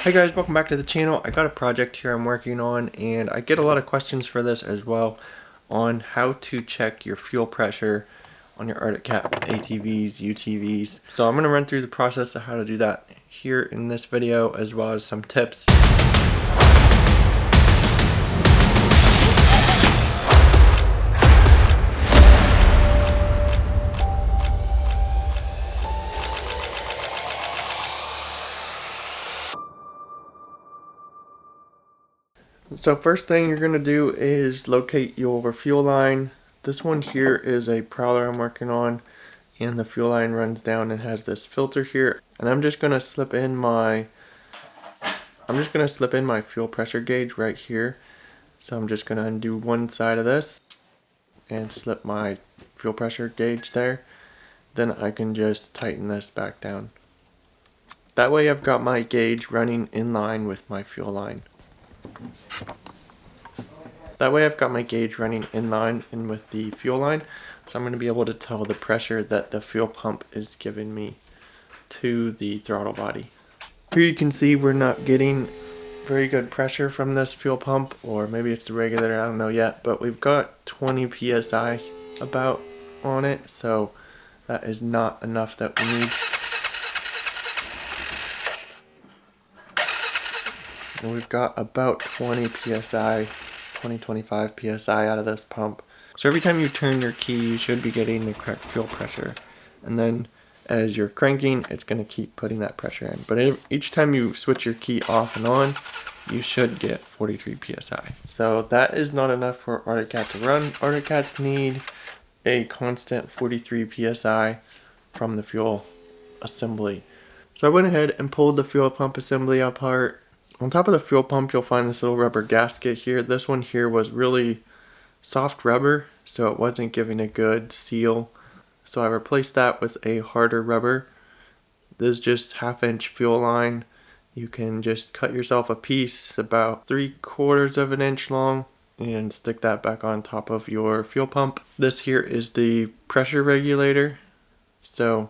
Hey guys, welcome back to the channel. I got a project here I'm working on, and I get a lot of questions for this as well on how to check your fuel pressure on your Arctic Cat ATVs, UTVs. So I'm going to run through the process of how to do that here in this video, as well as some tips. So first thing you're going to do is locate your fuel line. This one here is a Prowler I'm working on, and the fuel line runs down and has this filter here. And I'm just going to slip in my fuel pressure gauge right here. So I'm just going to undo one side of this and slip my fuel pressure gauge there. Then I can just tighten this back down. That way I've got my gauge running in line with my fuel line. That way I've got my gauge running in line and with the fuel line, so I'm going to be able to tell the pressure that the fuel pump is giving me to the throttle body. Here you can see we're not getting very good pressure from this fuel pump, or maybe it's the regulator, I don't know yet, but we've got 20 psi about on it, so that is not enough that we need. And we've got about 20 psi, 20-25 psi out of this pump. So every time you turn your key, you should be getting the correct fuel pressure. And then as you're cranking, it's going to keep putting that pressure in. But each time you switch your key off and on, you should get 43 psi. So that is not enough for Arctic Cat to run. Arctic Cats need a constant 43 psi from the fuel assembly. So I went ahead and pulled the fuel pump assembly apart. On top of the fuel pump, you'll find this little rubber gasket here. This one here was really soft rubber, so it wasn't giving a good seal. So I replaced that with a harder rubber. This is just 1/2-inch fuel line. You can just cut yourself a piece about 3/4 of an inch long and stick that back on top of your fuel pump. This here is the pressure regulator. So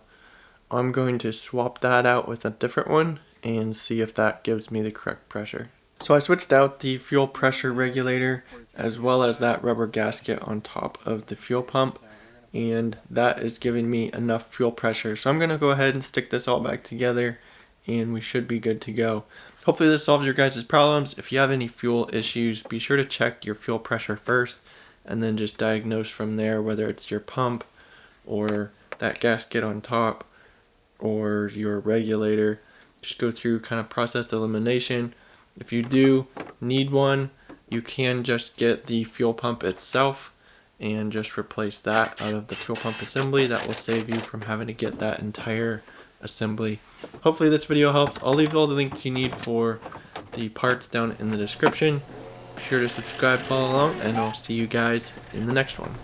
I'm going to swap that out with a different one and see if that gives me the correct pressure. So I switched out the fuel pressure regulator as well as that rubber gasket on top of the fuel pump, and that is giving me enough fuel pressure. So I'm going to go ahead and stick this all back together and we should be good to go. Hopefully this solves your guys' problems. If you have any fuel issues, be sure to check your fuel pressure first and then just diagnose from there, whether it's your pump or that gasket on top or your regulator. Just go through kind of process elimination. If you do need one, you can just get the fuel pump itself and just replace that out of the fuel pump assembly. That will save you from having to get that entire assembly. Hopefully this video helps. I'll leave all the links you need for the parts down in the description. Be sure to subscribe, follow along, and I'll see you guys in the next one.